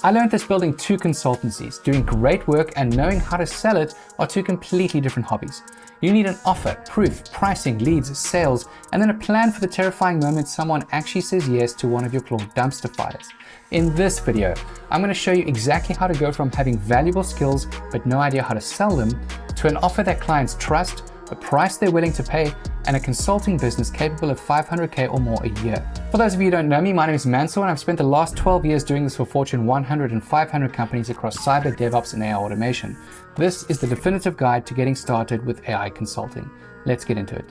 I learned this building two consultancies. Doing great work and knowing how to sell it are two completely different hobbies. You need an offer, proof, pricing, leads, sales, and then a plan for the terrifying moment someone actually says yes to one of your cloud dumpster fires. In this video, I'm going to show you exactly how to go from having valuable skills but no idea how to sell them to an offer that clients trust, a price they're willing to pay, and a consulting business capable of $500K or more a year. For those of you who don't know me, my name is Mansel and I've spent the last 12 years doing this for Fortune 100 and 500 companies across cyber, DevOps, and AI automation. This is the definitive guide to getting started with AI consulting. Let's get into it.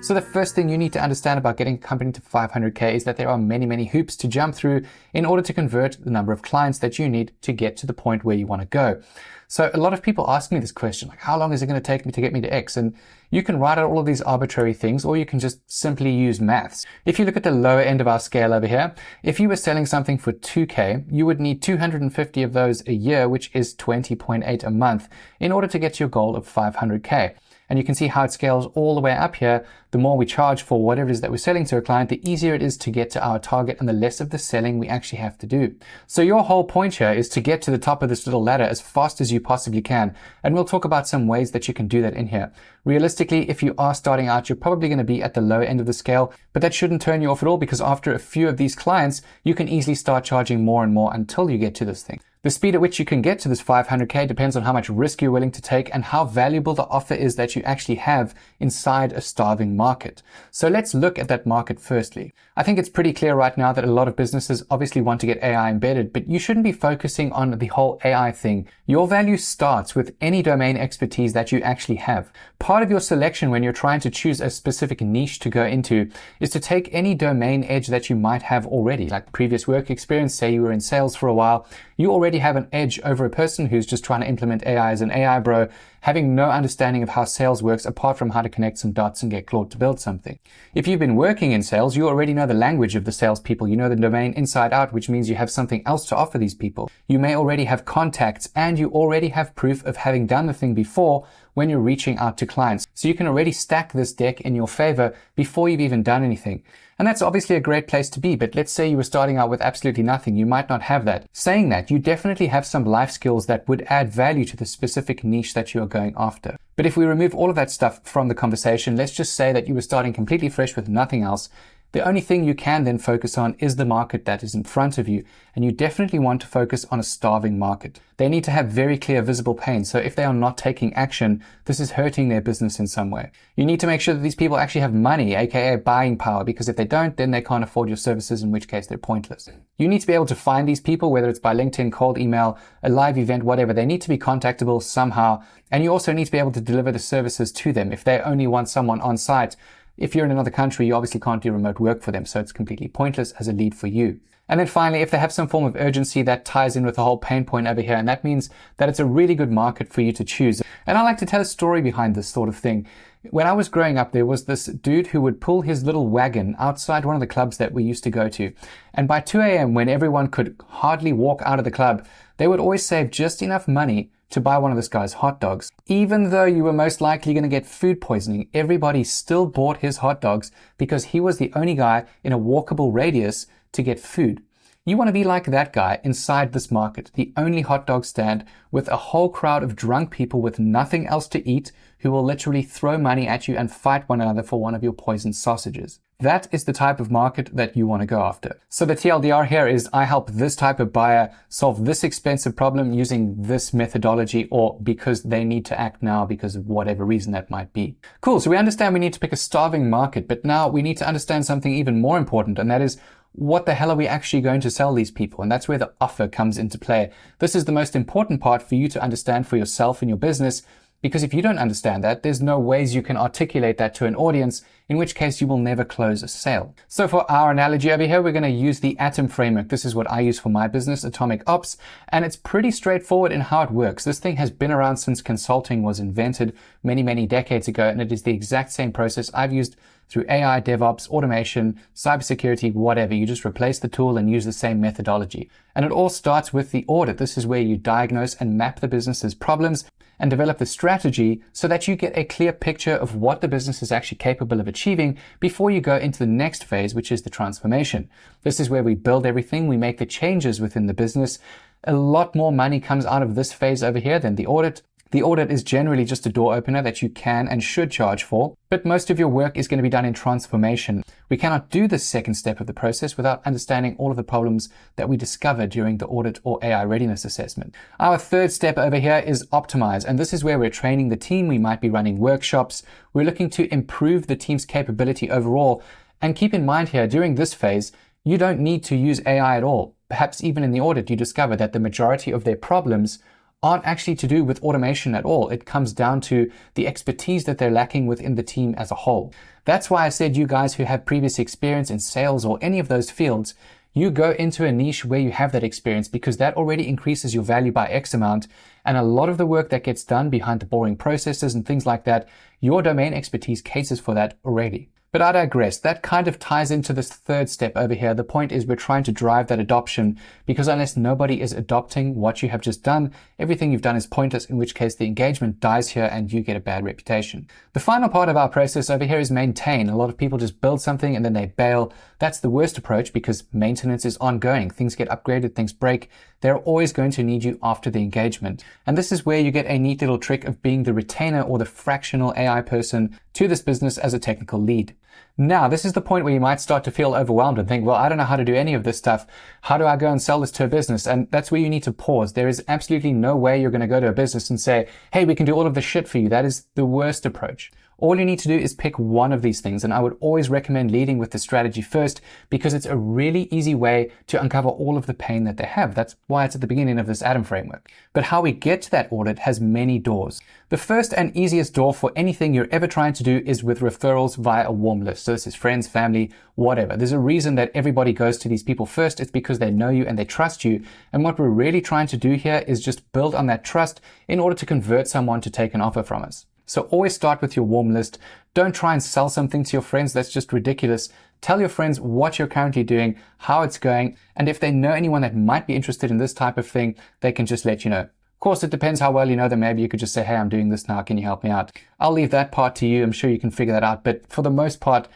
So the first thing you need to understand about getting a company to 500K is that there are many hoops to jump through in order to convert the number of clients that you need to get to the point where you want to go. So a lot of people ask me this question, like, how long is it going to take me to get me to X? And you can write out all of these arbitrary things, or you can just simply use maths. If you look at the lower end of our scale over here, if you were selling something for 2K, you would need 250 of those a year, which is 20.8 a month, in order to get to your goal of 500K. And you can see how it scales all the way up here. The more we charge for whatever it is that we're selling to a client, the easier it is to get to our target and the less of the selling we actually have to do. So your whole point here is to get to the top of this little ladder as fast as you possibly can. And we'll talk about some ways that you can do that in here. Realistically, if you are starting out, you're probably going to be at the low end of the scale, but that shouldn't turn you off at all, because after a few of these clients, you can easily start charging more and more until you get to this thing. The speed at which you can get to this 500K depends on how much risk you're willing to take and how valuable the offer is that you actually have inside a starving market. So let's look at that market firstly. I think it's pretty clear right now that a lot of businesses obviously want to get AI embedded, but you shouldn't be focusing on the whole AI thing. Your value starts with any domain expertise that you actually have. Part of your selection when you're trying to choose a specific niche to go into is to take any domain edge that you might have already, like previous work experience. Say you were in sales for a while, you already have an edge over a person who's just trying to implement AI as an AI bro, having no understanding of how sales works apart from how to connect some dots and get Claude to build something. If you've been working in sales, you already know the language of the salespeople. You know the domain inside out, which means you have something else to offer these people. You may already have contacts and you already have proof of having done the thing before when you're reaching out to clients. So you can already stack this deck in your favor before you've even done anything. And that's obviously a great place to be, but let's say you were starting out with absolutely nothing. You might not have that. Saying that, you definitely have some life skills that would add value to the specific niche that you are going after. But if we remove all of that stuff from the conversation, let's just say that you were starting completely fresh with nothing else. The only thing you can then focus on is the market that is in front of you. And you definitely want to focus on a starving market. They need to have very clear visible pain. So if they are not taking action, this is hurting their business in some way. You need to make sure that these people actually have money, aka buying power, because if they don't, then they can't afford your services, in which case they're pointless. You need to be able to find these people, whether it's by LinkedIn, cold email, a live event, whatever. They need to be contactable somehow. And you also need to be able to deliver the services to them. If they only want someone on site, if you're in another country, you obviously can't do remote work for them, so it's completely pointless as a lead for you. And then finally, if they have some form of urgency, that ties in with the whole pain point over here, and that means that it's a really good market for you to choose. And I like to tell a story behind this sort of thing. When I was growing up, there was this dude who would pull his little wagon outside one of the clubs that we used to go to. And by 2 a.m., when everyone could hardly walk out of the club, they would always save just enough money to buy one of this guy's hot dogs. Even though you were most likely going to get food poisoning, everybody still bought his hot dogs because he was the only guy in a walkable radius to get food. You want to be like that guy inside this market, the only hot dog stand with a whole crowd of drunk people with nothing else to eat who will literally throw money at you and fight one another for one of your poisoned sausages. That is the type of market that you want to go after. So the TLDR here is I help this type of buyer solve this expensive problem using this methodology, or because they need to act now because of whatever reason that might be. Cool. So we understand we need to pick a starving market, but now we need to understand something even more important, and that is, what the hell are we actually going to sell these people? And that's where the offer comes into play. This is the most important part for you to understand for yourself and your business, because if you don't understand that, there's no ways you can articulate that to an audience, in which case you will never close a sale. So for our analogy over here, we're going to use the ATOM framework. This is what I use for my business, Atomic Ops, and it's pretty straightforward in how it works. This thing has been around since consulting was invented many decades ago, and it is the exact same process I've used through AI, DevOps, automation, cybersecurity, whatever. You just replace the tool and use the same methodology. And it all starts with the audit. This is where you diagnose and map the business's problems and develop the strategy so that you get a clear picture of what the business is actually capable of achieving before you go into the next phase, which is the transformation. This is where we build everything, we make the changes within the business, A lot more money comes out of this phase over here than the audit. The audit is generally just a door opener that you can and should charge for, but most of your work is going to be done in transformation. We cannot do the second step of the process without understanding all of the problems that we discover during the audit or AI readiness assessment. Our third step over here is optimize, and this is where we're training the team. We might be running workshops. We're looking to improve the team's capability overall. And keep in mind here, during this phase, you don't need to use AI at all. Perhaps even in the audit, you discover that the majority of their problems aren't actually to do with automation at all. It comes down to the expertise that they're lacking within the team as a whole. That's why I said you guys who have previous experience in sales or any of those fields, you go into a niche where you have that experience, because that already increases your value by X amount. And a lot of the work that gets done behind the boring processes and things like that, your domain expertise caters for that already. But I digress. That kind of ties into this third step over here. The point is we're trying to drive that adoption, because unless nobody is adopting what you have just done, everything you've done is pointless, in which case the engagement dies here and you get a bad reputation. The final part of our process over here is maintain. A lot of people just build something and then they bail. That's the worst approach, because maintenance is ongoing. Things get upgraded, things break. They're always going to need you after the engagement. And this is where you get a neat little trick of being the retainer or the fractional AI person to this business as a technical lead. Now, this is the point where you might start to feel overwhelmed and think, well, I don't know how to do any of this stuff. How do I go and sell this to a business? And that's where you need to pause. There is absolutely no way you're going to go to a business and say, hey, we can do all of this shit for you. That is the worst approach. All you need to do is pick one of these things. And I would always recommend leading with the strategy first, because it's a really easy way to uncover all of the pain that they have. That's why it's at the beginning of this Adam framework. But how we get to that audit has many doors. The first and easiest door for anything you're ever trying to do is with referrals via a warm list. So this is friends, family, whatever. There's a reason that everybody goes to these people first. It's because they know you and they trust you. And what we're really trying to do here is just build on that trust in order to convert someone to take an offer from us. So always start with your warm list. Don't try and sell something to your friends. That's just ridiculous. Tell your friends what you're currently doing, how it's going, and if they know anyone that might be interested in this type of thing, they can just let you know. Of course, it depends how well you know them. Maybe you could just say, hey, I'm doing this now. Can you help me out? I'll leave that part to you. I'm sure you can figure that out. But for the most part,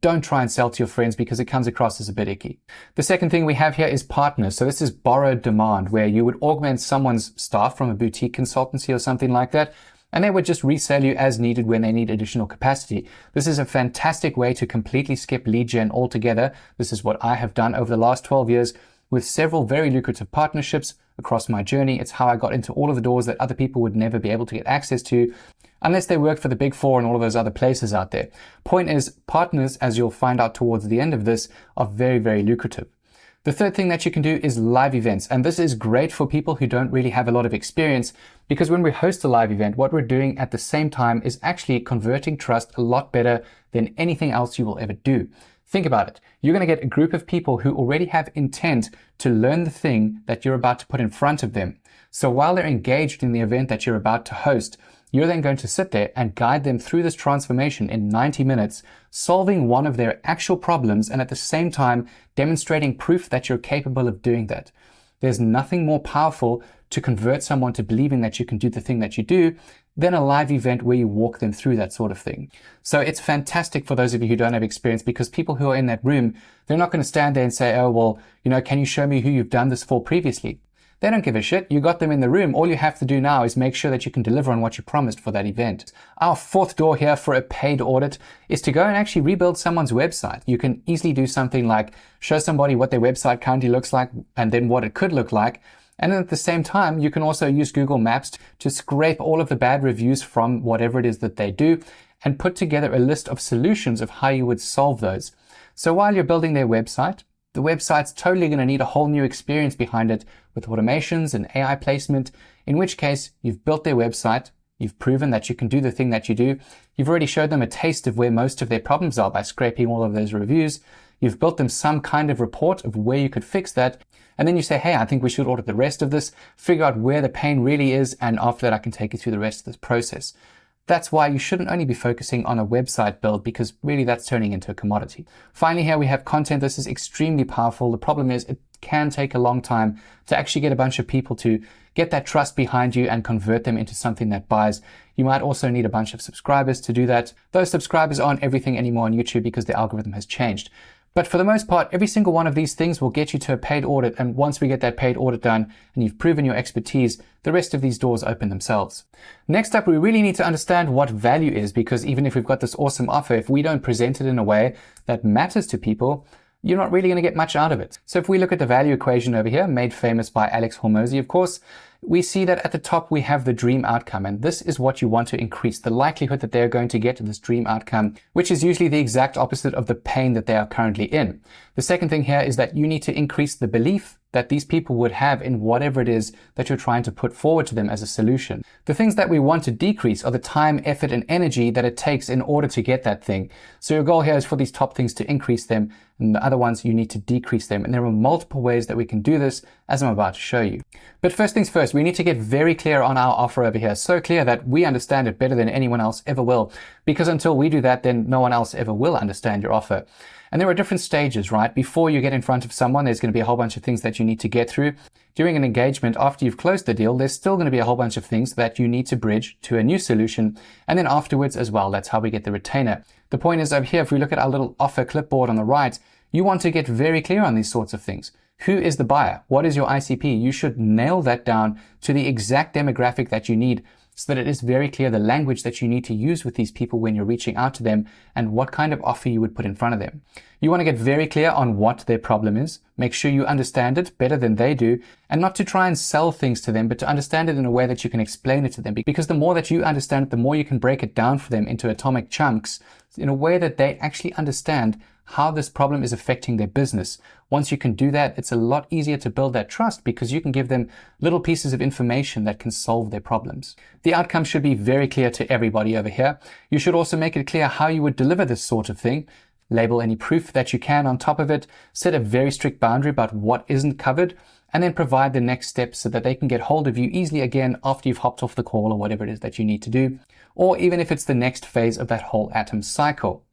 don't try and sell to your friends, because it comes across as a bit icky. The second thing we have here is partners. So this is borrowed demand, where you would augment someone's staff from a boutique consultancy or something like that, and they would just resell you as needed when they need additional capacity. This is a fantastic way to completely skip lead gen altogether. This is what I have done over the last 12 years with several very lucrative partnerships across my journey. It's how I got into all of the doors that other people would never be able to get access to unless they worked for the Big Four and all of those other places out there. Point is, partners, as you'll find out towards the end of this, are very, very lucrative. The third thing that you can do is live events. And this is great for people who don't really have a lot of experience, because when we host a live event, what we're doing at the same time is actually converting trust a lot better than anything else you will ever do. Think about it. You're going to get a group of people who already have intent to learn the thing that you're about to put in front of them. So while they're engaged in the event that you're about to host, you're then going to sit there and guide them through this transformation in 90 minutes, solving one of their actual problems and at the same time demonstrating proof that you're capable of doing that. There's nothing more powerful to convert someone to believing that you can do the thing that you do than a live event where you walk them through that sort of thing. So it's fantastic for those of you who don't have experience, because people who are in that room, they're not going to stand there and say, oh, well, can you show me who you've done this for previously? They don't give a shit. You got them in the room. All you have to do now is make sure that you can deliver on what you promised for that event. Our fourth door here for a paid audit is to go and actually rebuild someone's website. You can easily do something like show somebody what their website currently looks like and then what it could look like. And then at the same time, you can also use Google Maps to scrape all of the bad reviews from whatever it is that they do and put together a list of solutions of how you would solve those. So while you're building their website, the website's totally going to need a whole new experience behind it with automations and AI placement, in which case you've built their website, you've proven that you can do the thing that you do, you've already showed them a taste of where most of their problems are by scraping all of those reviews, you've built them some kind of report of where you could fix that, and then you say, hey, I think we should audit the rest of this, figure out where the pain really is, and after that I can take you through the rest of this process. That's why you shouldn't only be focusing on a website build, because really that's turning into a commodity. Finally, here we have content. This is extremely powerful. The problem is it can take a long time to actually get a bunch of people to get that trust behind you and convert them into something that buys. You might also need a bunch of subscribers to do that. Those subscribers aren't everything anymore on YouTube because the algorithm has changed. But for the most part, every single one of these things will get you to a paid audit. And once we get that paid audit done and you've proven your expertise, the rest of these doors open themselves. Next up, we really need to understand what value is, because even if we've got this awesome offer, if we don't present it in a way that matters to people, you're not really going to get much out of it. So if we look at the value equation over here, made famous by Alex Hormozy, of course, we see that at the top we have the dream outcome, and this is what you want to increase, the likelihood that they're going to get to this dream outcome, which is usually the exact opposite of the pain that they are currently in. The second thing here is that you need to increase the belief that these people would have in whatever it is that you're trying to put forward to them as a solution. The things that we want to decrease are the time, effort, and energy that it takes in order to get that thing. So your goal here is for these top things to increase them, and the other ones you need to decrease them. And there are multiple ways that we can do this, as I'm about to show you. But first things first, we need to get very clear on our offer over here. So clear that we understand it better than anyone else ever will. Because until we do that, then no one else ever will understand your offer. And there are different stages, right? Before you get in front of someone, there's going to be a whole bunch of things that you need to get through. During an engagement, after you've closed the deal, there's still going to be a whole bunch of things that you need to bridge to a new solution. And then afterwards as well, that's how we get the retainer. The point is over here, if we look at our little offer clipboard on the right, you want to get very clear on these sorts of things. Who is the buyer? What is your ICP? You should nail that down to the exact demographic that you need, so that it is very clear the language that you need to use with these people when you're reaching out to them and what kind of offer you would put in front of them. You want to get very clear on what their problem is, make sure you understand it better than they do, and not to try and sell things to them, but to understand it in a way that you can explain it to them. Because the more that you understand it, the more you can break it down for them into atomic chunks in a way that they actually understand how this problem is affecting their business. Once you can do that, it's a lot easier to build that trust because you can give them little pieces of information that can solve their problems. The outcome should be very clear to everybody over here. You should also make it clear how you would deliver this sort of thing. Label any proof that you can on top of it, set a very strict boundary about what isn't covered, and then provide the next steps so that they can get hold of you easily again after you've hopped off the call or whatever it is that you need to do, or even if it's the next phase of that whole atom cycle.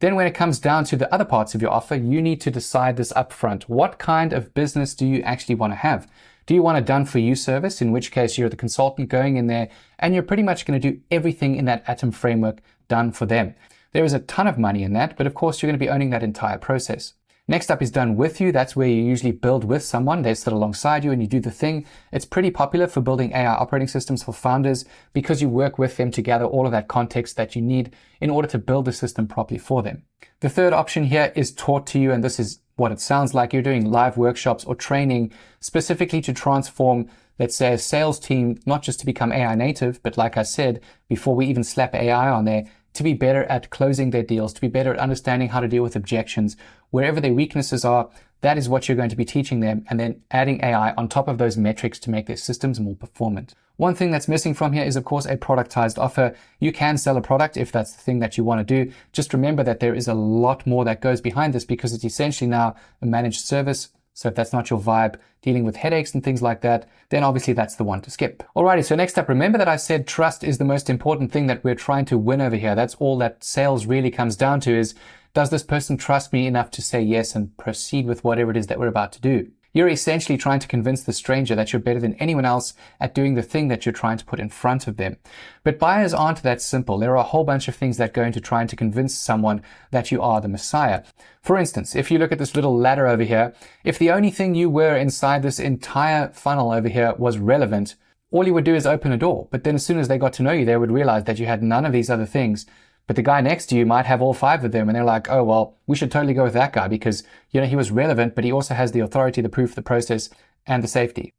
Then when it comes down to the other parts of your offer, you need to decide this upfront. What kind of business do you actually want to have? Do you want a done-for-you service, in which case you're the consultant going in there and you're pretty much going to do everything in that Atom framework done for them? There is a ton of money in that, but of course you're going to be owning that entire process. Next up is done with you. That's where you usually build with someone. They sit alongside you and you do the thing. It's pretty popular for building AI operating systems for founders because you work with them to gather all of that context that you need in order to build the system properly for them. The third option here is taught to you, and this is what it sounds like. You're doing live workshops or training specifically to transform, let's say, a sales team, not just to become AI native, but like I said, before we even slap AI on there, to be better at closing their deals, to be better at understanding how to deal with objections. Wherever their weaknesses are, that is what you're going to be teaching them, and then adding AI on top of those metrics to make their systems more performant. One thing that's missing from here is, of course, a productized offer. You can sell a product if that's the thing that you want to do. Just remember that there is a lot more that goes behind this because it's essentially now a managed service. So if that's not your vibe, dealing with headaches and things like that, then obviously that's the one to skip. Alrighty, so next up, remember that I said trust is the most important thing that we're trying to win over here. That's all that sales really comes down to is, does this person trust me enough to say yes and proceed with whatever it is that we're about to do? You're essentially trying to convince the stranger that you're better than anyone else at doing the thing that you're trying to put in front of them. But buyers aren't that simple. There are a whole bunch of things that go into trying to convince someone that you are the Messiah. For instance, if you look at this little ladder over here, if the only thing you were inside this entire funnel over here was relevant, all you would do is open a door. But then as soon as they got to know you, they would realize that you had none of these other things. But the guy next to you might have all 5 of them, and they're like, oh, well, we should totally go with that guy because, he was relevant, but he also has the authority, the proof, the process, and the safety.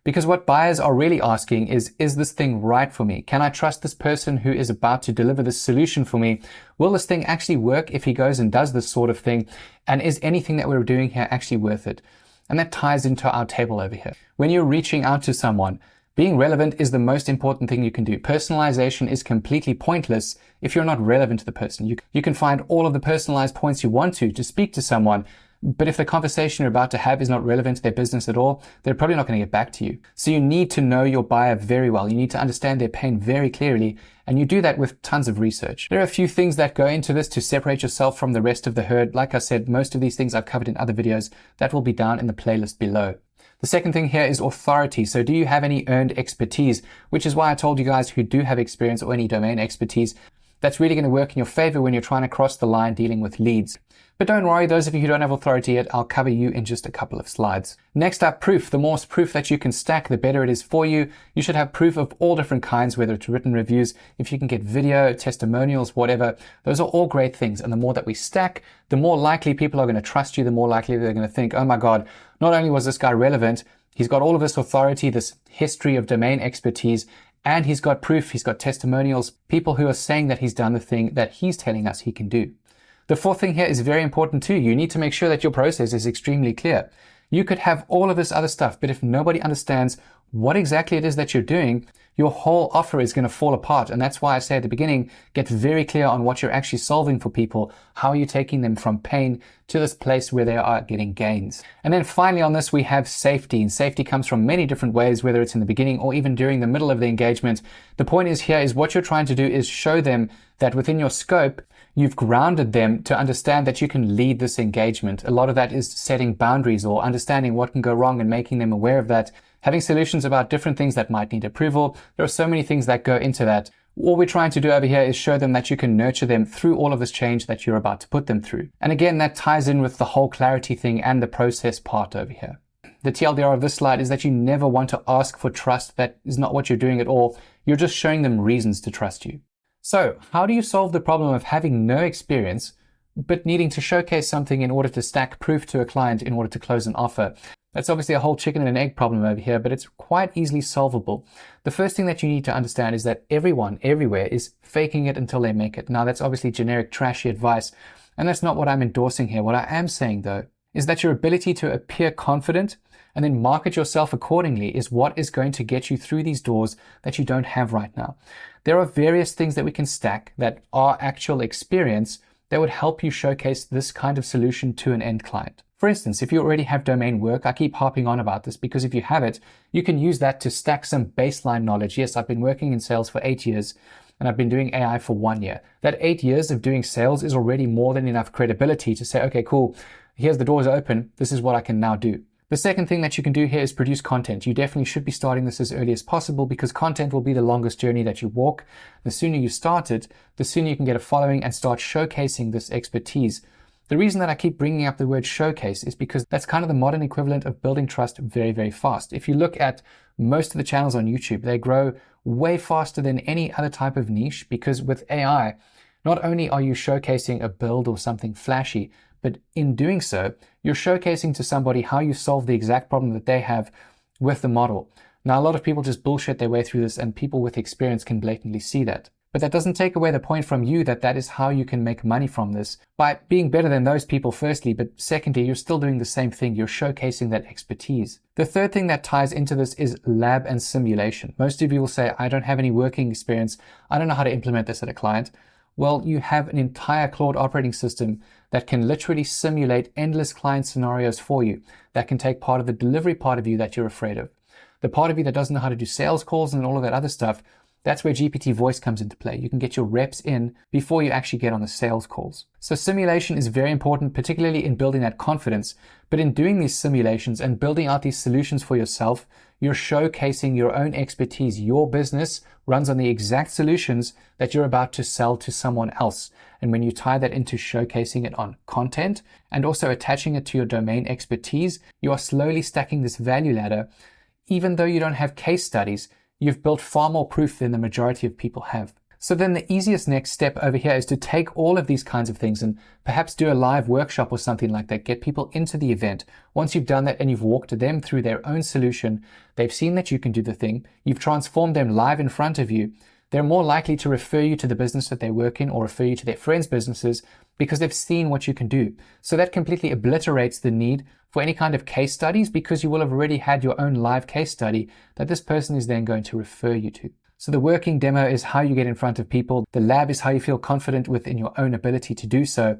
Because what buyers are really asking is this thing right for me? Can I trust this person who is about to deliver this solution for me? Will this thing actually work if he goes and does this sort of thing? And is anything that we're doing here actually worth it? And that ties into our table over here. When you're reaching out to someone, being relevant is the most important thing you can do. Personalization is completely pointless if you're not relevant to the person. You can find all of the personalized points you want to speak to someone, but if the conversation you're about to have is not relevant to their business at all, they're probably not going to get back to you. So you need to know your buyer very well. You need to understand their pain very clearly, and you do that with tons of research. There are a few things that go into this to separate yourself from the rest of the herd. Like I said, most of these things I've covered in other videos that will be down in the playlist below. The second thing here is authority. So do you have any earned expertise? Which is why I told you guys who do have experience or any domain expertise, That's really going to work in your favor when you're trying to cross the line dealing with leads. But don't worry, those of you who don't have authority yet, I'll cover you in just a couple of slides. Next up, proof. The more proof that you can stack, the better it is for you. You should have proof of all different kinds, whether it's written reviews, if you can get video, testimonials, whatever. Those are all great things. And the more that we stack, the more likely people are going to trust you, the more likely they're going to think, oh my God, not only was this guy relevant, he's got all of this authority, this history of domain expertise, and he's got proof, he's got testimonials, people who are saying that he's done the thing that he's telling us he can do. The fourth thing here is very important too. You need to make sure that your process is extremely clear. You could have all of this other stuff, but if nobody understands what exactly it is that you're doing, your whole offer is going to fall apart. And that's why I say at the beginning, get very clear on what you're actually solving for people. How are you taking them from pain to this place where they are getting gains? And then finally on this, we have safety. And safety comes from many different ways, whether it's in the beginning or even during the middle of the engagement. The point is here is what you're trying to do is show them that within your scope, you've grounded them to understand that you can lead this engagement. A lot of that is setting boundaries or understanding what can go wrong and making them aware of that. Having solutions about different things that might need approval. There are so many things that go into that. All we're trying to do over here is show them that you can nurture them through all of this change that you're about to put them through. And again, that ties in with the whole clarity thing and the process part over here. The TLDR of this slide is that you never want to ask for trust. That is not what you're doing at all. You're just showing them reasons to trust you. So how do you solve the problem of having no experience, but needing to showcase something in order to stack proof to a client in order to close an offer? That's obviously a whole chicken and an egg problem over here, but it's quite easily solvable. The first thing that you need to understand is that everyone, everywhere, is faking it until they make it. Now, that's obviously generic, trashy advice, and that's not what I'm endorsing here. What I am saying, though, is that your ability to appear confident and then market yourself accordingly is what is going to get you through these doors that you don't have right now. There are various things that we can stack that are actual experience that would help you showcase this kind of solution to an end client. For instance, if you already have domain work, I keep harping on about this because if you have it, you can use that to stack some baseline knowledge. Yes, I've been working in sales for 8 years and I've been doing AI for 1 year. That 8 years of doing sales is already more than enough credibility to say, okay, cool, here's the doors open. This is what I can now do. The second thing that you can do here is produce content. You definitely should be starting this as early as possible because content will be the longest journey that you walk. The sooner you start it, the sooner you can get a following and start showcasing this expertise. The reason that I keep bringing up the word showcase is because that's kind of the modern equivalent of building trust very, very fast. If you look at most of the channels on YouTube, they grow way faster than any other type of niche because with AI, not only are you showcasing a build or something flashy, but in doing so, you're showcasing to somebody how you solve the exact problem that they have with the model. Now, a lot of people just bullshit their way through this and people with experience can blatantly see that. But that doesn't take away the point from you that that is how you can make money from this by being better than those people firstly, but secondly, you're still doing the same thing. You're showcasing that expertise. The third thing that ties into this is lab and simulation. Most of you will say, I don't have any working experience. I don't know how to implement this at a client. Well, you have an entire Claude operating system that can literally simulate endless client scenarios for you, that can take part of the delivery part of you that you're afraid of. The part of you that doesn't know how to do sales calls and all of that other stuff, that's where GPT voice comes into play. You can get your reps in before you actually get on the sales calls. So simulation is very important, particularly in building that confidence. But in doing these simulations and building out these solutions for yourself, you're showcasing your own expertise. Your business runs on the exact solutions that you're about to sell to someone else. And when you tie that into showcasing it on content and also attaching it to your domain expertise, you are slowly stacking this value ladder. Even though you don't have case studies, you've built far more proof than the majority of people have. So then the easiest next step over here is to take all of these kinds of things and perhaps do a live workshop or something like that. Get people into the event. Once you've done that and you've walked them through their own solution, they've seen that you can do the thing, you've transformed them live in front of you, they're more likely to refer you to the business that they work in or refer you to their friends' businesses because they've seen what you can do. So that completely obliterates the need for any kind of case studies because you will have already had your own live case study that this person is then going to refer you to. So the working demo is how you get in front of people. The lab is how you feel confident within your own ability to do so.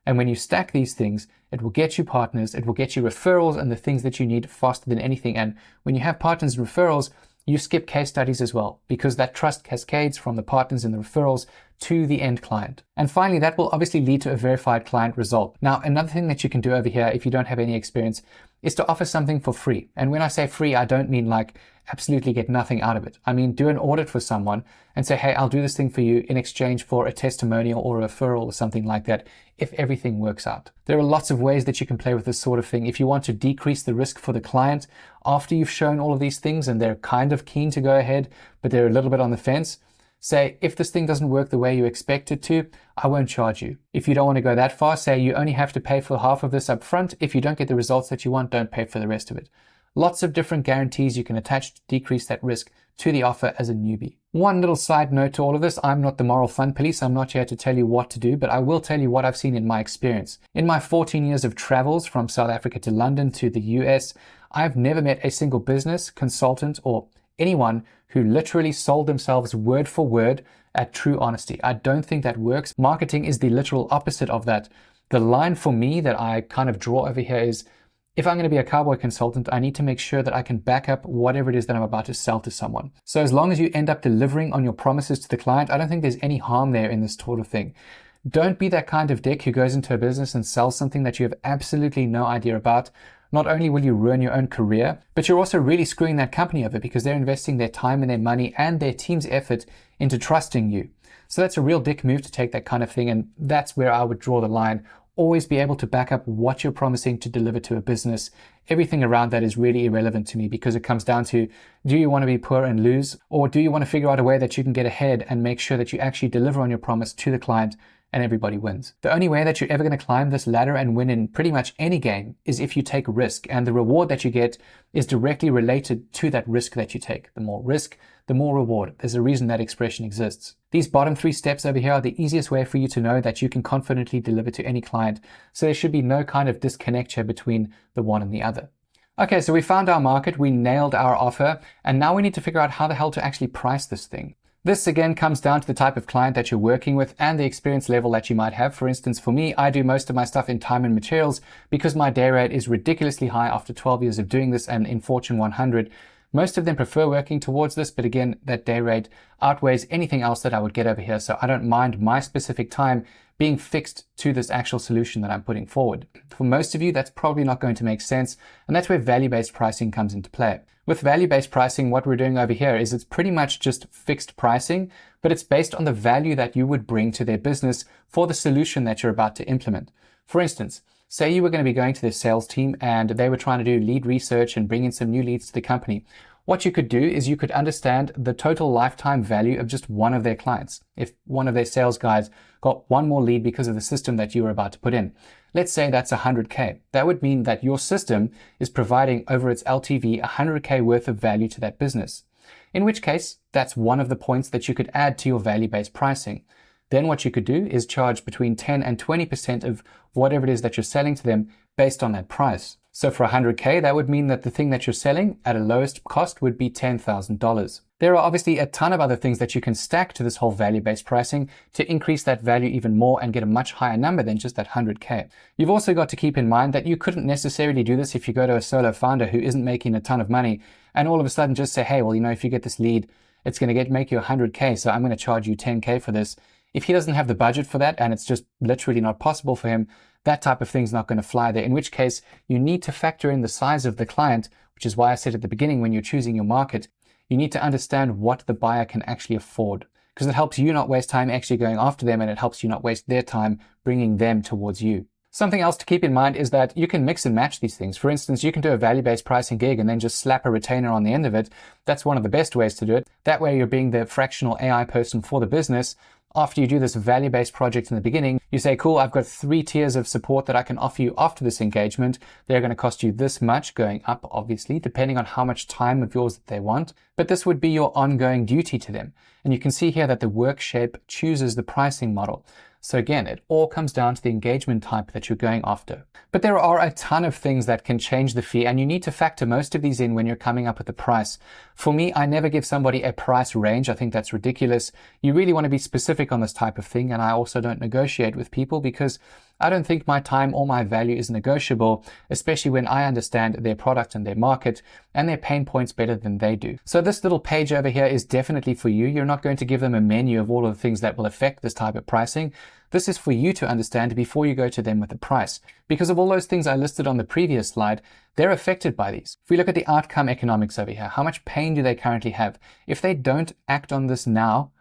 And when you stack these things, it will get you partners, it will get you referrals and the things that you need faster than anything. And when you have partners and referrals, you skip case studies as well, because that trust cascades from the partners and the referrals to the end client. And finally, that will obviously lead to a verified client result. Now, another thing that you can do over here, if you don't have any experience, is to offer something for free. And when I say free, I don't mean like absolutely get nothing out of it. I mean, do an audit for someone and say, hey, I'll do this thing for you in exchange for a testimonial or a referral or something like that, if everything works out. There are lots of ways that you can play with this sort of thing. If you want to decrease the risk for the client after you've shown all of these things and they're kind of keen to go ahead, but they're a little bit on the fence, say, if this thing doesn't work the way you expect it to, I won't charge you. If you don't want to go that far, say you only have to pay for half of this up front. If you don't get the results that you want, don't pay for the rest of it. Lots of different guarantees you can attach to decrease that risk to the offer as a newbie. One little side note to all of this, I'm not the moral fun police. I'm not here to tell you what to do, but I will tell you what I've seen in my experience. In my 14 years of travels from South Africa to London to the US, I've never met a single business, consultant, or anyone who literally sold themselves word for word at true honesty. I don't think that works. Marketing is the literal opposite of that. The line for me that I kind of draw over here is, if I'm going to be a cowboy consultant, I need to make sure that I can back up whatever it is that I'm about to sell to someone. So as long as you end up delivering on your promises to the client, I don't think there's any harm there in this sort of thing. Don't be that kind of dick who goes into a business and sells something that you have absolutely no idea about. Not only will you ruin your own career, but you're also really screwing that company over because they're investing their time and their money and their team's effort into trusting you. So that's a real dick move to take that kind of thing, and that's where I would draw the line. Always be able to back up what you're promising to deliver to a business. Everything around that is really irrelevant to me because it comes down to, do you want to be poor and lose? Or do you want to figure out a way that you can get ahead and make sure that you actually deliver on your promise to the client and everybody wins? The only way that you're ever going to climb this ladder and win in pretty much any game is if you take risk, and the reward that you get is directly related to that risk that you take. The more risk, the more reward. There's a reason that expression exists. These bottom 3 steps over here are the easiest way for you to know that you can confidently deliver to any client. So there should be no kind of disconnect here between the one and the other. Okay, so we found our market, we nailed our offer, and now we need to figure out how the hell to actually price this thing. This again comes down to the type of client that you're working with and the experience level that you might have. For instance, for me, I do most of my stuff in time and materials because my day rate is ridiculously high after 12 years of doing this, and in Fortune 100. Most of them prefer working towards this, but again, that day rate outweighs anything else that I would get over here. So I don't mind my specific time being fixed to this actual solution that I'm putting forward. For most of you, that's probably not going to make sense. And that's where value-based pricing comes into play. With value-based pricing, what we're doing over here is it's pretty much just fixed pricing, but it's based on the value that you would bring to their business for the solution that you're about to implement. For instance, say you were going to be going to their sales team and they were trying to do lead research and bring in some new leads to the company. What you could do is you could understand the total lifetime value of just one of their clients. If one of their sales guys got one more lead because of the system that you were about to put in, let's say that's 100K. That would mean that your system is providing over its LTV 100K worth of value to that business. In which case, that's one of the points that you could add to your value-based pricing. Then what you could do is charge between 10 and 20% of whatever it is that you're selling to them based on that price. So for 100K, that would mean that the thing that you're selling at a lowest cost would be $10,000. There are obviously a ton of other things that you can stack to this whole value-based pricing to increase that value even more and get a much higher number than just that 100K. You've also got to keep in mind that you couldn't necessarily do this if you go to a solo founder who isn't making a ton of money and all of a sudden just say, hey, well, if you get this lead, it's going to make you 100K, so I'm going to charge you 10K for this. If he doesn't have the budget for that and it's just literally not possible for him, that type of thing's not going to fly there, in which case you need to factor in the size of the client, which is why I said at the beginning, when you're choosing your market, you need to understand what the buyer can actually afford, because it helps you not waste time actually going after them, and it helps you not waste their time bringing them towards you. Something else to keep in mind is that you can mix and match these things. For instance, you can do a value-based pricing gig and then just slap a retainer on the end of it. That's one of the best ways to do it. That way you're being the fractional AI person for the business. After you do this value-based project in the beginning, you say, cool, I've got 3 tiers of support that I can offer you after this engagement. They're going to cost you this much, going up, obviously, depending on how much time of yours that they want. But this would be your ongoing duty to them. And you can see here that the work shape chooses the pricing model. So again, it all comes down to the engagement type that you're going after. But there are a ton of things that can change the fee, and you need to factor most of these in when you're coming up with the price. For me, I never give somebody a price range. I think that's ridiculous. You really want to be specific on this type of thing, and I also don't negotiate with people because I don't think my time or my value is negotiable, especially when I understand their product and their market and their pain points better than they do. So this little page over here is definitely for you. You're not going to give them a menu of all of the things that will affect this type of pricing. This is for you to understand before you go to them with the price. Because of all those things I listed on the previous slide, they're affected by these. If we look at the outcome economics over here, how much pain do they currently have? If they don't act on this now,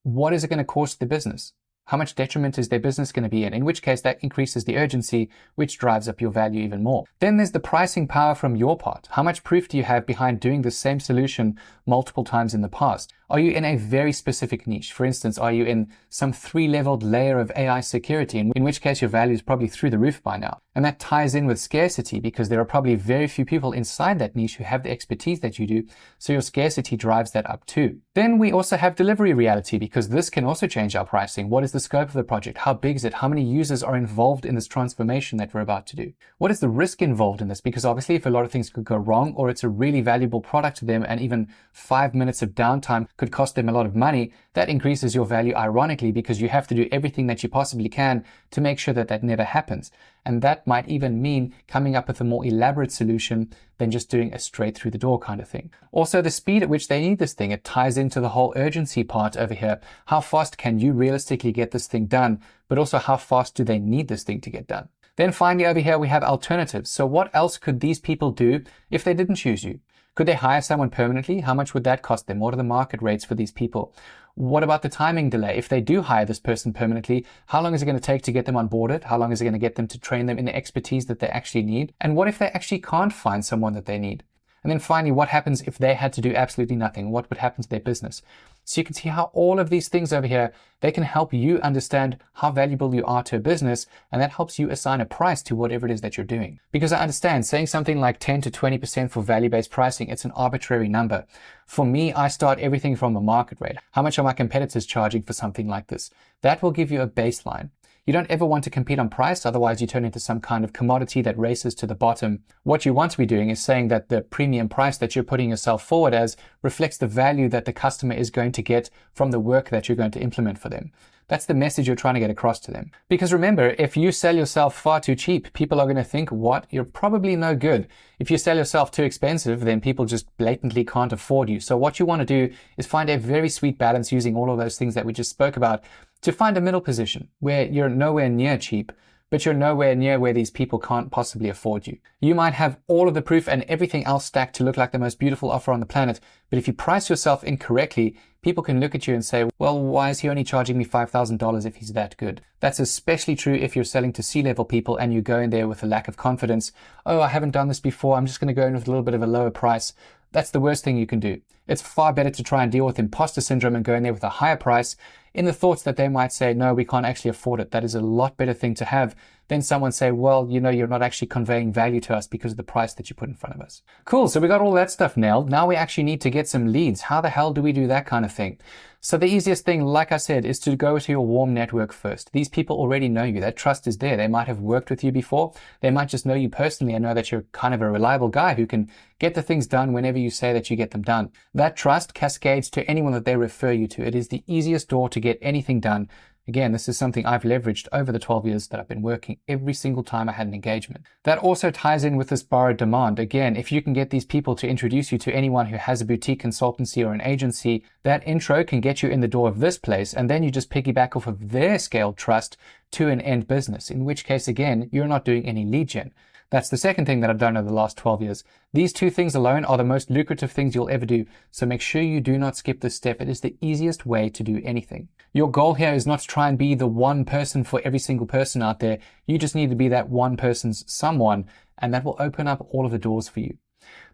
what is it going to cost the business? How much detriment is their business going to be in which case that increases the urgency, which drives up your value even more. Then there's the pricing power from your part. How much proof do you have behind doing the same solution multiple times in the past? Are you in a very specific niche? For instance, are you in some 3-leveled layer of AI security, in which case your value is probably through the roof by now? And that ties in with scarcity because there are probably very few people inside that niche who have the expertise that you do, so your scarcity drives that up too. Then we also have delivery reality because this can also change our pricing. What is the scope of the project? How big is it? How many users are involved in this transformation that we're about to do? What is the risk involved in this? Because obviously if a lot of things could go wrong or it's a really valuable product to them and even 5 minutes of downtime could cost them a lot of money, that increases your value ironically because you have to do everything that you possibly can to make sure that that never happens. And that might even mean coming up with a more elaborate solution than just doing a straight through the door kind of thing. Also, the speed at which they need this thing, it ties into the whole urgency part over here. How fast can you realistically get this thing done, but also how fast do they need this thing to get done? Then finally over here we have alternatives. So what else could these people do if they didn't choose you? Could they hire someone permanently? How much would that cost them? What are the market rates for these people? What about the timing delay? If they do hire this person permanently, how long is it going to take to get them onboarded? How long is it going to get them to train them in the expertise that they actually need? And what if they actually can't find someone that they need? And then finally, what happens if they had to do absolutely nothing? What would happen to their business? So you can see how all of these things over here, they can help you understand how valuable you are to a business, and that helps you assign a price to whatever it is that you're doing. Because I understand saying something like 10 to 20% for value-based pricing, it's an arbitrary number. For me, I start everything from a market rate. How much are my competitors charging for something like this? That will give you a baseline. You don't ever want to compete on price, otherwise you turn into some kind of commodity that races to the bottom. What you want to be doing is saying that the premium price that you're putting yourself forward as reflects the value that the customer is going to get from the work that you're going to implement for them. That's the message you're trying to get across to them. Because remember, if you sell yourself far too cheap, people are going to think, what? You're probably no good. If you sell yourself too expensive, then people just blatantly can't afford you. So what you want to do is find a very sweet balance using all of those things that we just spoke about to find a middle position where you're nowhere near cheap, but you're nowhere near where these people can't possibly afford you. You might have all of the proof and everything else stacked to look like the most beautiful offer on the planet, but if you price yourself incorrectly, people can look at you and say, well, why is he only charging me $5,000 if he's that good? That's especially true if you're selling to C-level people and you go in there with a lack of confidence. Oh, I haven't done this before. I'm just going to go in with a little bit of a lower price. That's the worst thing you can do. It's far better to try and deal with imposter syndrome and go in there with a higher price in the thoughts that they might say, no, we can't actually afford it. That is a lot better thing to have than someone say, well, you know, you're not actually conveying value to us because of the price that you put in front of us. Cool. So we got all that stuff nailed. Now we actually need to get some leads. How the hell do we do that kind of thing? So the easiest thing, like I said, is to go to your warm network first. These people already know you. That trust is there. They might have worked with you before. They might just know you personally and know that you're kind of a reliable guy who can get the things done whenever you say that you get them done. That trust cascades to anyone that they refer you to. It is the easiest door to get anything done. Again, this is something I've leveraged over the 12 years that I've been working every single time I had an engagement. That also ties in with this borrowed demand. Again, if you can get these people to introduce you to anyone who has a boutique consultancy or an agency, that intro can get you in the door of this place, and then you just piggyback off of their scaled trust to an end business, in which case, again, you're not doing any lead gen. That's the second thing that I've done over the last 12 years. These two things alone are the most lucrative things you'll ever do. So make sure you do not skip this step. It is the easiest way to do anything. Your goal here is not to try and be the one person for every single person out there. You just need to be that one person's someone, and that will open up all of the doors for you.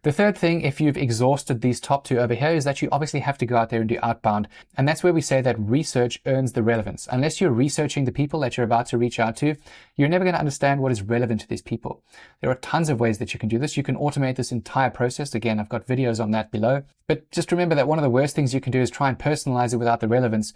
The third thing, if you've exhausted these top two over here, is that you obviously have to go out there and do outbound. And that's where we say that research earns the relevance. Unless you're researching the people that you're about to reach out to, you're never going to understand what is relevant to these people. There are tons of ways that you can do this. You can automate this entire process. Again, I've got videos on that below. But just remember that one of the worst things you can do is try and personalize it without the relevance.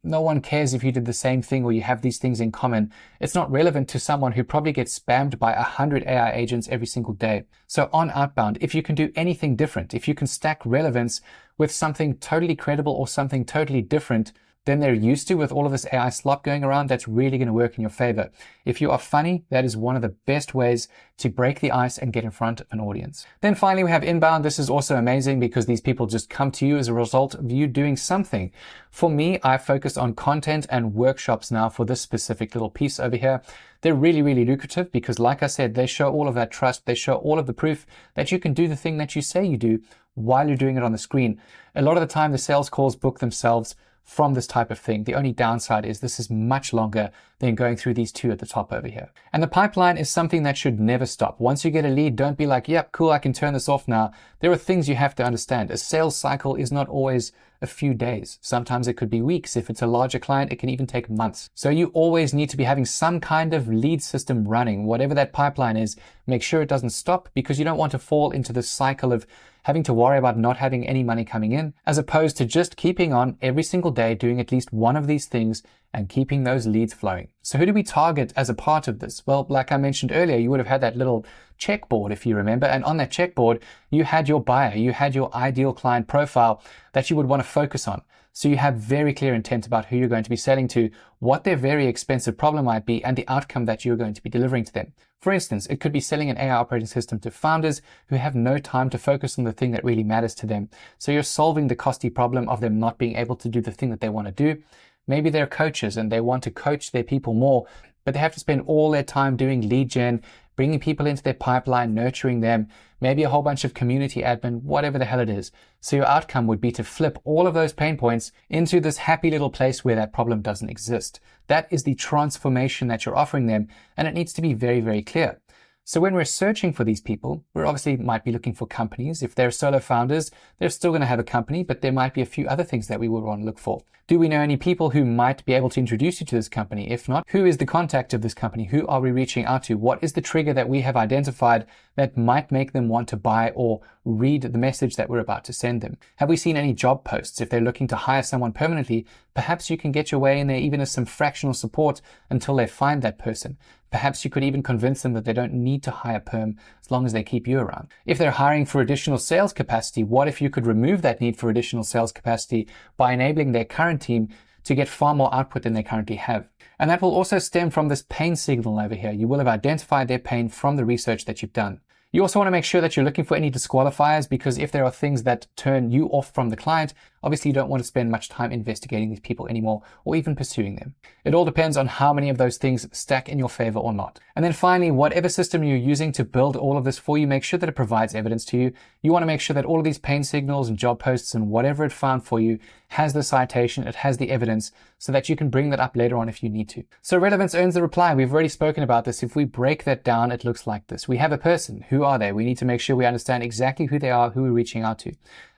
No one cares if you did the same thing or you have these things in common. It's not relevant to someone who probably gets spammed by 100 AI agents every single day. So on outbound, if you can do anything different, if you can stack relevance with something totally credible or something totally different, than they're used to with all of this AI slop going around, that's really going to work in your favor. If you are funny, that is one of the best ways to break the ice and get in front of an audience. Then finally, we have inbound. This is also amazing because these people just come to you as a result of you doing something. For me, I focus on content and workshops now for this specific little piece over here. They're really, really lucrative because, like I said, they show all of that trust. They show all of the proof that you can do the thing that you say you do while you're doing it on the screen. A lot of the time, the sales calls book themselves from this type of thing. The only downside is this is much longer than going through these two at the top over here. And the pipeline is something that should never stop. Once you get a lead, don't be like, yep, cool, I can turn this off now. There are things you have to understand. A sales cycle is not always a few days. Sometimes it could be weeks. If it's a larger client, it can even take months. So you always need to be having some kind of lead system running. Whatever that pipeline is, make sure it doesn't stop, because you don't want to fall into this cycle of having to worry about not having any money coming in, as opposed to just keeping on every single day doing at least one of these things and keeping those leads flowing. So who do we target as a part of this? Well, like I mentioned earlier, you would have had that little checkboard, if you remember, and on that checkboard, you had your buyer, you had your ideal client profile that you would want to focus on. So you have very clear intent about who you're going to be selling to, what their very expensive problem might be, and the outcome that you're going to be delivering to them. For instance, it could be selling an AI operating system to founders who have no time to focus on the thing that really matters to them. So you're solving the costly problem of them not being able to do the thing that they want to do. Maybe they're coaches and they want to coach their people more, but they have to spend all their time doing lead gen, bringing people into their pipeline, nurturing them, maybe a whole bunch of community admin, whatever the hell it is. So your outcome would be to flip all of those pain points into this happy little place where that problem doesn't exist. That is the transformation that you're offering them, and it needs to be very, very clear. So when we're searching for these people, we obviously might be looking for companies. If they're solo founders, they're still going to have a company, but there might be a few other things that we would want to look for. Do we know any people who might be able to introduce you to this company? If not, who is the contact of this company? Who are we reaching out to? What is the trigger that we have identified that might make them want to buy or read the message that we're about to send them? Have we seen any job posts? If they're looking to hire someone permanently, perhaps you can get your way in there even as some fractional support until they find that person. Perhaps you could even convince them that they don't need to hire perm as long as they keep you around. If they're hiring for additional sales capacity, what if you could remove that need for additional sales capacity by enabling their current team to get far more output than they currently have? And that will also stem from this pain signal over here. You will have identified their pain from the research that you've done. You also want to make sure that you're looking for any disqualifiers, because if there are things that turn you off from the client, obviously you don't want to spend much time investigating these people anymore or even pursuing them. It all depends on how many of those things stack in your favor or not. And then finally, whatever system you're using to build all of this for you, make sure that it provides evidence to you. You want to make sure that all of these pain signals and job posts and whatever it found for you has the citation, it has the evidence, so that you can bring that up later on if you need to. So relevance earns the reply. We've already spoken about this. If we break that down, it looks like this. We have a person. Who are they? We need to make sure we understand exactly who they are, who we're reaching out to.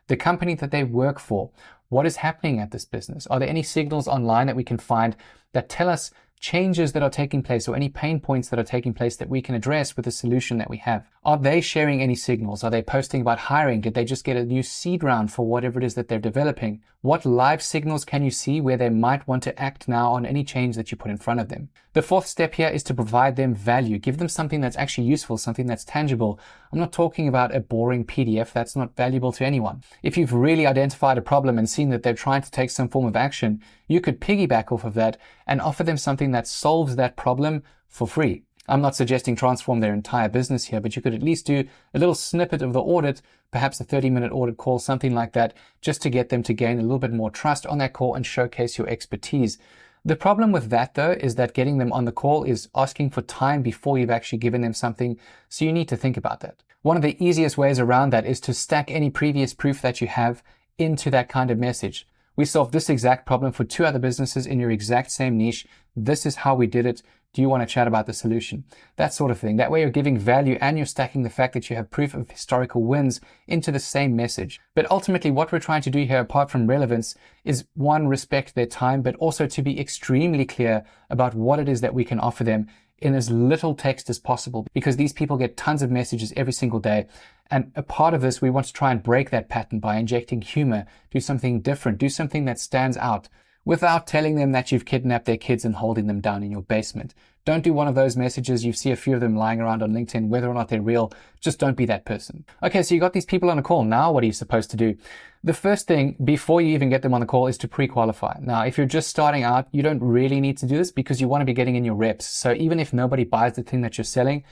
The company that they work for. What is happening at this business? Are there any signals online that we can find that tell us changes that are taking place or any pain points that are taking place that we can address with the solution that we have? Are they sharing any signals? Are they posting about hiring? Did they just get a new seed round for whatever it is that they're developing? What live signals can you see where they might want to act now on any change that you put in front of them? The fourth step here is to provide them value. Give them something that's actually useful, something that's tangible. I'm not talking about a boring PDF. That's not valuable to anyone. If you've really identified a problem and seen that they're trying to take some form of action, you could piggyback off of that and offer them something that solves that problem for free. I'm not suggesting transform their entire business here, but you could at least do a little snippet of the audit, perhaps a 30-minute audit call, something like that, just to get them to gain a little bit more trust on that call and showcase your expertise. The problem with that, though, is that getting them on the call is asking for time before you've actually given them something, so you need to think about that. One of the easiest ways around that is to stack any previous proof that you have into that kind of message. We solved this exact problem for 2 other businesses in your exact same niche. This is how we did it. Do you want to chat about the solution? That sort of thing. That way you're giving value and you're stacking the fact that you have proof of historical wins into the same message. But ultimately what we're trying to do here, apart from relevance, is one, respect their time, but also to be extremely clear about what it is that we can offer them in as little text as possible, because these people get tons of messages every single day. And a part of this, we want to try and break that pattern by injecting humor, do something different, do something that stands out, without telling them that you've kidnapped their kids and holding them down in your basement. Don't do one of those messages. You see a few of them lying around on LinkedIn, whether or not they're real. Just don't be that person. Okay, so you got these people on a call. Now what are you supposed to do? The first thing before you even get them on the call is to pre-qualify. Now, if you're just starting out, you don't really need to do this because you want to be getting in your reps. So even if nobody buys the thing that you're selling,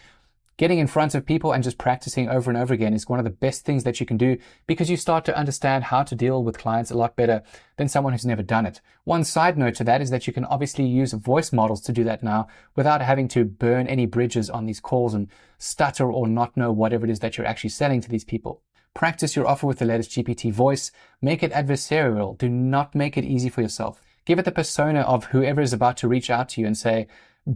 getting in front of people and just practicing over and over again is one of the best things that you can do because you start to understand how to deal with clients a lot better than someone who's never done it. One side note to that is that you can obviously use voice models to do that now without having to burn any bridges on these calls and stutter or not know whatever it is that you're actually selling to these people. Practice your offer with the latest GPT voice. Make it adversarial. Do not make it easy for yourself. Give it the persona of whoever is about to reach out to you and say,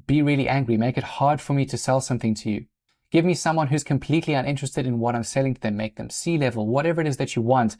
be really angry. Make it hard for me to sell something to you. Give me someone who's completely uninterested in what I'm selling to them. Make them C-level, whatever it is that you want.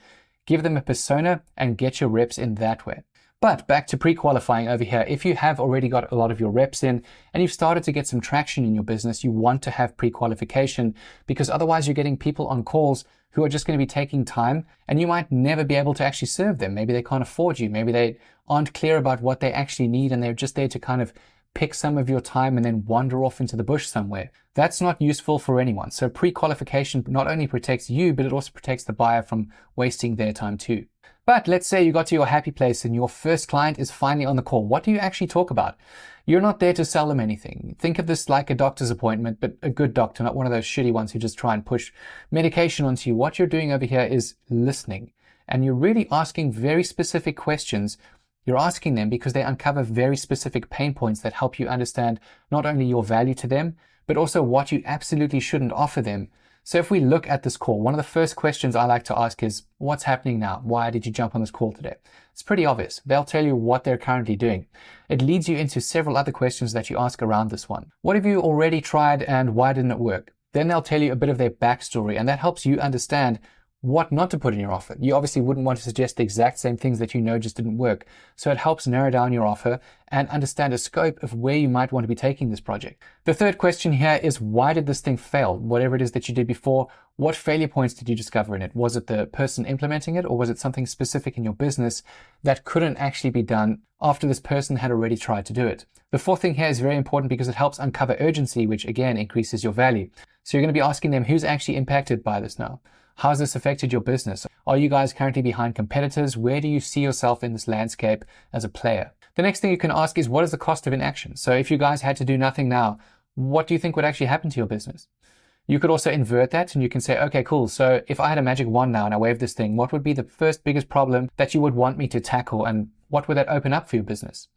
Give them a persona and get your reps in that way. But back to pre-qualifying over here. If you have already got a lot of your reps in and you've started to get some traction in your business, you want to have pre-qualification because otherwise you're getting people on calls who are just going to be taking time and you might never be able to actually serve them. Maybe they can't afford you. Maybe they aren't clear about what they actually need and they're just there to kind of pick some of your time and then wander off into the bush somewhere. That's not useful for anyone. So pre-qualification not only protects you, but it also protects the buyer from wasting their time too. But let's say you got to your happy place and your first client is finally on the call. What do you actually talk about? You're not there to sell them anything. Think of this like a doctor's appointment, but a good doctor, not one of those shitty ones who just try and push medication onto you. What you're doing over here is listening. And you're really asking very specific questions. You're asking them because they uncover very specific pain points that help you understand not only your value to them, but also what you absolutely shouldn't offer them. So if we look at this call, one of the first questions I like to ask is, what's happening now? Why did you jump on this call today? It's pretty obvious. They'll tell you what they're currently doing. It leads you into several other questions that you ask around this one. What have you already tried and why didn't it work? Then they'll tell you a bit of their backstory and that helps you understand what not to put in your offer. You obviously wouldn't want to suggest the exact same things that you know just didn't work. So it helps narrow down your offer and understand a scope of where you might want to be taking this project. The third question here is, why did this thing fail? Whatever it is that you did before, what failure points did you discover in it? Was it the person implementing it or was it something specific in your business that couldn't actually be done after this person had already tried to do it? The fourth thing here is very important because it helps uncover urgency, which again increases your value. So you're going to be asking them, who's actually impacted by this now? How's this affected your business? Are you guys currently behind competitors? Where do you see yourself in this landscape as a player? The next thing you can ask is, what is the cost of inaction? So if you guys had to do nothing now, what do you think would actually happen to your business? You could also invert that and you can say, okay, cool. So if I had a magic wand now and I waved this thing, what would be the first biggest problem that you would want me to tackle? And what would that open up for your business?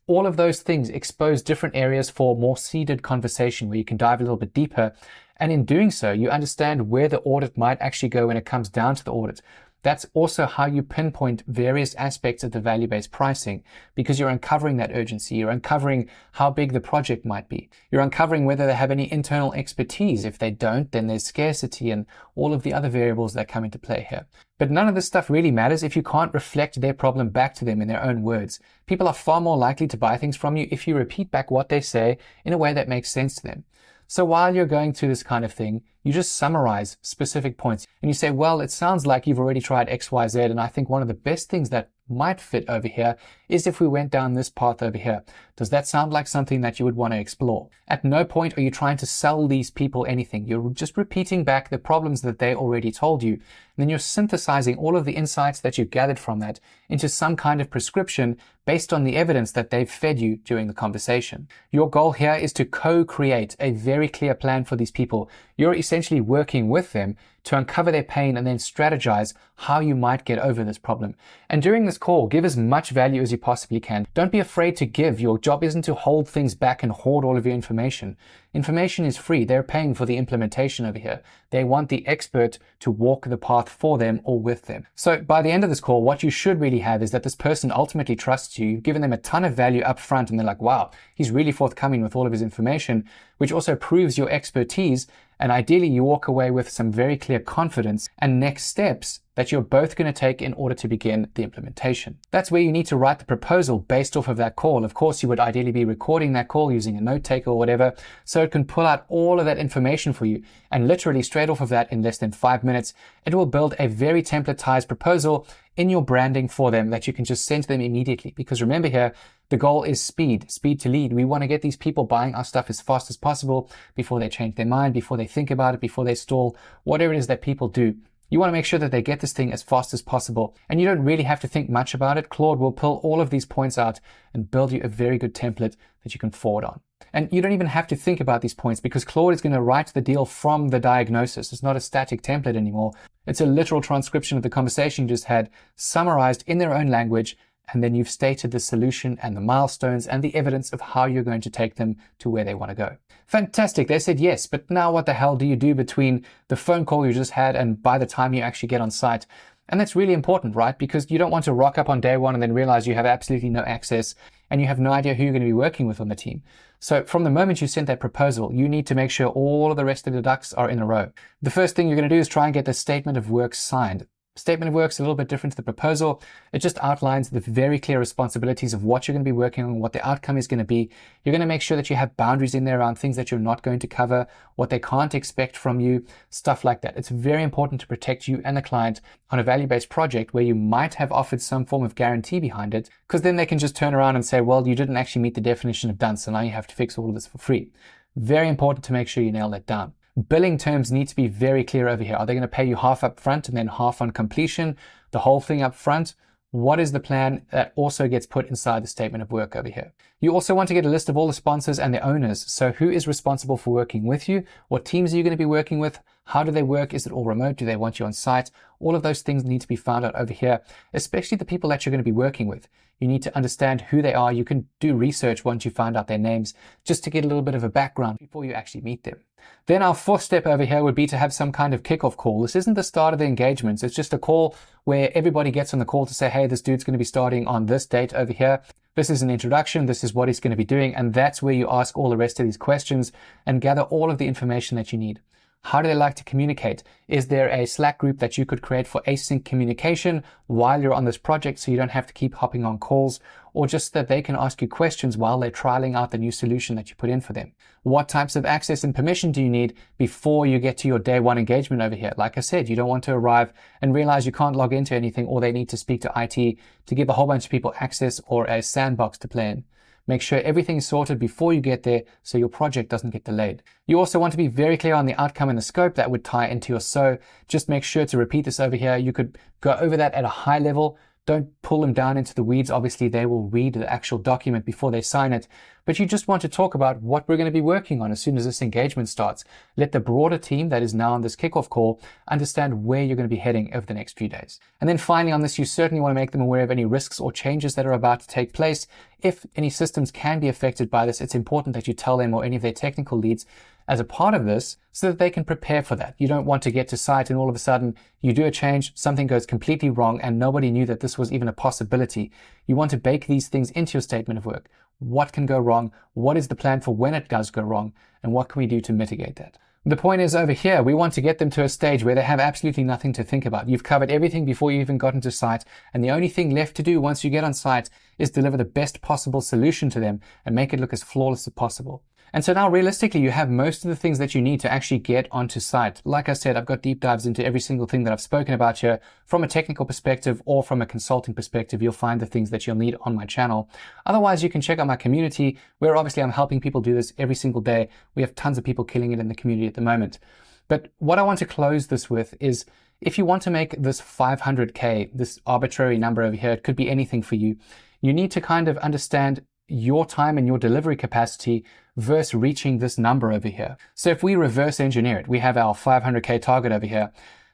All of those things expose different areas for more seeded conversation where you can dive a little bit deeper. And in doing so, you understand where the audit might actually go when it comes down to the audit. That's also how you pinpoint various aspects of the value-based pricing because you're uncovering that urgency. You're uncovering how big the project might be. You're uncovering whether they have any internal expertise. If they don't, then there's scarcity and all of the other variables that come into play here. But none of this stuff really matters if you can't reflect their problem back to them in their own words. People are far more likely to buy things from you if you repeat back what they say in a way that makes sense to them. So while you're going through this kind of thing, you just summarize specific points and you say, well, it sounds like you've already tried X, Y, Z. And I think one of the best things that might fit over here is if we went down this path over here. Does that sound like something that you would want to explore? At no point are you trying to sell these people anything. You're just repeating back the problems that they already told you. And then you're synthesizing all of the insights that you gathered from that into some kind of prescription based on the evidence that they've fed you during the conversation. Your goal here is to co-create a very clear plan for these people. You're essentially working with them to uncover their pain and then strategize how you might get over this problem. And during this call, give as much value as you possibly can. Don't be afraid to give. Your job isn't to hold things back and hoard all of your information. Information is free. They're paying for the implementation over here. They want the expert to walk the path for them or with them. So by the end of this call, what you should really have is that this person ultimately trusts you. You've given them a ton of value up front and they're like, wow, he's really forthcoming with all of his information, which also proves your expertise. And ideally, you walk away with some very clear confidence and next steps that you're both going to take in order to begin the implementation. That's where you need to write the proposal based off of that call. Of course, you would ideally be recording that call using a note taker or whatever, so it can pull out all of that information for you. And literally straight off of that, in less than 5 minutes, it will build a very templatized proposal in your branding for them that you can just send to them immediately. Because remember here, the goal is speed to lead. We want to get these people buying our stuff as fast as possible before they change their mind, before they think about it, before they stall, whatever it is that people do. You want to make sure that they get this thing as fast as possible, and you don't really have to think much about it. Claude will pull all of these points out and build you a very good template that you can forward on. And you don't even have to think about these points because Claude is going to write the deal from the diagnosis. It's not a static template anymore. It's a literal transcription of the conversation you just had, summarized in their own language, and then you've stated the solution and the milestones and the evidence of how you're going to take them to where they want to go. Fantastic. They said yes, but now what the hell do you do between the phone call you just had and by the time you actually get on site? And that's really important, right? Because you don't want to rock up on day one and then realize you have absolutely no access and you have no idea who you're going to be working with on the team. So from the moment you sent that proposal, you need to make sure all of the rest of the ducks are in a row. The first thing you're going to do is try and get the statement of work signed. Statement of work is a little bit different to the proposal. It just outlines the very clear responsibilities of what you're going to be working on, what the outcome is going to be. You're going to make sure that you have boundaries in there around things that you're not going to cover, what they can't expect from you, stuff like that. It's very important to protect you and the client on a value-based project where you might have offered some form of guarantee behind it, because then they can just turn around and say, well, you didn't actually meet the definition of done, so now you have to fix all of this for free. Very important to make sure you nail that down. Billing terms need to be very clear over here. Are they going to pay you half up front and then half on completion, the whole thing up front? What is the plan that also gets put inside the statement of work over here? You also want to get a list of all the sponsors and the owners. So who is responsible for working with you? What teams are you going to be working with? How do they work? Is it all remote? Do they want you on site? All of those things need to be found out over here, especially the people that you're going to be working with. You need to understand who they are. You can do research once you find out their names, just to get a little bit of a background before you actually meet them. Then our fourth step over here would be to have some kind of kickoff call. This isn't the start of the engagements. It's just a call where everybody gets on the call to say, hey, this dude's going to be starting on this date over here. This is an introduction. This is what he's going to be doing. And that's where you ask all the rest of these questions and gather all of the information that you need. How do they like to communicate? Is there a Slack group that you could create for async communication while you're on this project so you don't have to keep hopping on calls, or just that they can ask you questions while they're trialing out the new solution that you put in for them? What types of access and permission do you need before you get to your day one engagement over here? Like I said, you don't want to arrive and realize you can't log into anything, or they need to speak to IT to give a whole bunch of people access or a sandbox to play in. Make sure everything is sorted before you get there so your project doesn't get delayed. You also want to be very clear on the outcome and the scope that would tie into your SO. Just make sure to repeat this over here. You could go over that at a high level. Don't pull them down into the weeds. Obviously, they will read the actual document before they sign it. But you just want to talk about what we're going to be working on as soon as this engagement starts. Let the broader team that is now on this kickoff call understand where you're going to be heading over the next few days. And then finally on this, you certainly want to make them aware of any risks or changes that are about to take place. If any systems can be affected by this, it's important that you tell them or any of their technical leads as a part of this so that they can prepare for that. You don't want to get to site and all of a sudden you do a change, something goes completely wrong and nobody knew that this was even a possibility. You want to bake these things into your statement of work. What can go wrong? What is the plan for when it does go wrong? And what can we do to mitigate that? The point is over here, we want to get them to a stage where they have absolutely nothing to think about. You've covered everything before you even got into site, and the only thing left to do once you get on site is deliver the best possible solution to them and make it look as flawless as possible. And so now realistically, you have most of the things that you need to actually get onto site. Like I said, I've got deep dives into every single thing that I've spoken about here from a technical perspective or from a consulting perspective. You'll find the things that you'll need on my channel. Otherwise, you can check out my community where obviously I'm helping people do this every single day. We have tons of people killing it in the community at the moment. But what I want to close this with is if you want to make this 500K, this arbitrary number over here, it could be anything for you. You need to kind of understand your time and your delivery capacity versus reaching this number over here. So if we reverse engineer it, we have our 500K target over here.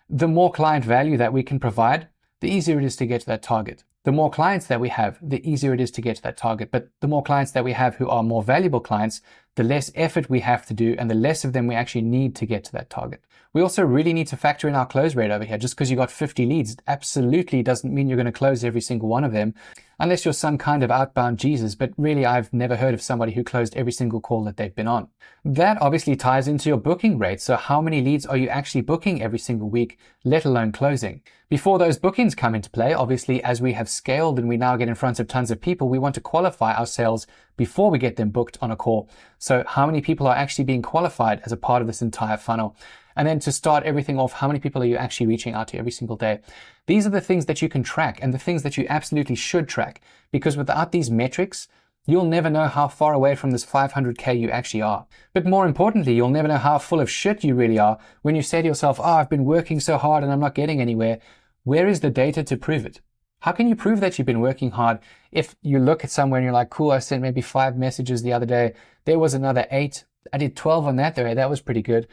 The more client value that we can provide, the easier it is to get to that target. The more clients that we have, the easier it is to get to that target. But the more clients that we have who are more valuable clients, the less effort we have to do and the less of them we actually need to get to that target. We also really need to factor in our close rate over here. Just because you got 50 leads absolutely doesn't mean you're going to close every single one of them, unless you're some kind of outbound Jesus. But really, I've never heard of somebody who closed every single call that they've been on. That obviously ties into your booking rate. So how many leads are you actually booking every single week, let alone closing? Before those bookings come into play, obviously, as we have scaled and we now get in front of tons of people, we want to qualify our sales before we get them booked on a call. So how many people are actually being qualified as a part of this entire funnel? And then to start everything off, how many people are you actually reaching out to every single day? These are the things that you can track and the things that you absolutely should track, because without these metrics, you'll never know how far away from this 500K you actually are. But more importantly, you'll never know how full of shit you really are when you say to yourself, I've been working so hard and I'm not getting anywhere. Where is the data to prove it? How can you prove that you've been working hard if you look at somewhere and you're like, cool, I sent maybe 5 messages the other day. There was another 8. I did 12 on that day. That was pretty good.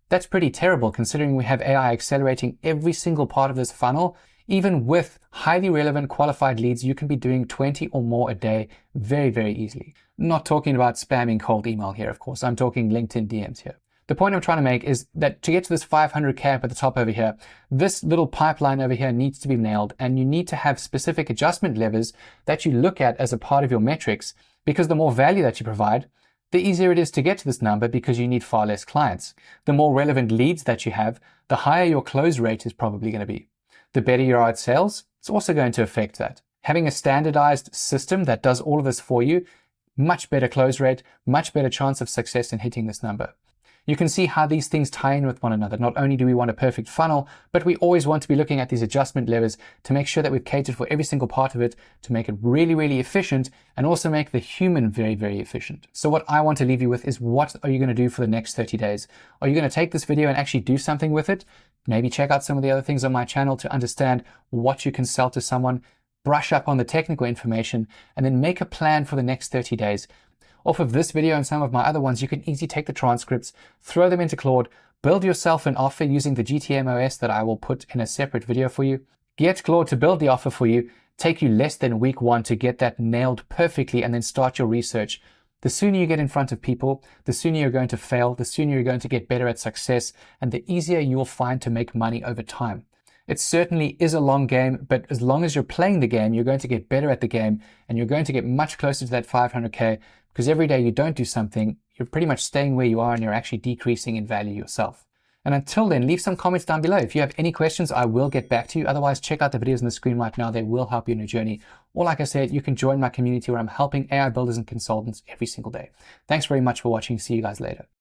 That's pretty terrible considering we have AI accelerating every single part of this funnel. Even with highly relevant qualified leads, you can be doing 20 or more a day very, very easily. Not talking about spamming cold email here, of course. I'm talking LinkedIn DMs here. The point I'm trying to make is that to get to this 500K up at the top over here, this little pipeline over here needs to be nailed, and you need to have specific adjustment levers that you look at as a part of your metrics, because the more value that you provide, the easier it is to get to this number because you need far less clients. The more relevant leads that you have, the higher your close rate is probably going to be. The better you are at sales, it's also going to affect that. Having a standardized system that does all of this for you, much better close rate, much better chance of success in hitting this number. You can see how these things tie in with one another. Not only do we want a perfect funnel, but we always want to be looking at these adjustment levers to make sure that we've catered for every single part of it, to make it really, really efficient, and also make the human very, very efficient. So what I want to leave you with is, what are you going to do for the next 30 days? Are you going to take this video and actually do something with it? Maybe check out some of the other things on my channel to understand what you can sell to someone, brush up on the technical information, and then make a plan for the next 30 days. Off of this video and some of my other ones, you can easily take the transcripts, throw them into Claude, build yourself an offer using the GTMOS that I will put in a separate video for you. Get Claude to build the offer for you, take you less than week 1 to get that nailed perfectly, and then start your research. The sooner you get in front of people, the sooner you're going to fail, the sooner you're going to get better at success, and the easier you will find to make money over time. It certainly is a long game, but as long as you're playing the game, you're going to get better at the game, and you're going to get much closer to that 500K, because every day you don't do something, you're pretty much staying where you are and you're actually decreasing in value yourself. And until then, leave some comments down below. If you have any questions, I will get back to you. Otherwise, check out the videos on the screen right now. They will help you in your journey. Or like I said, you can join my community where I'm helping AI builders and consultants every single day. Thanks very much for watching. See you guys later.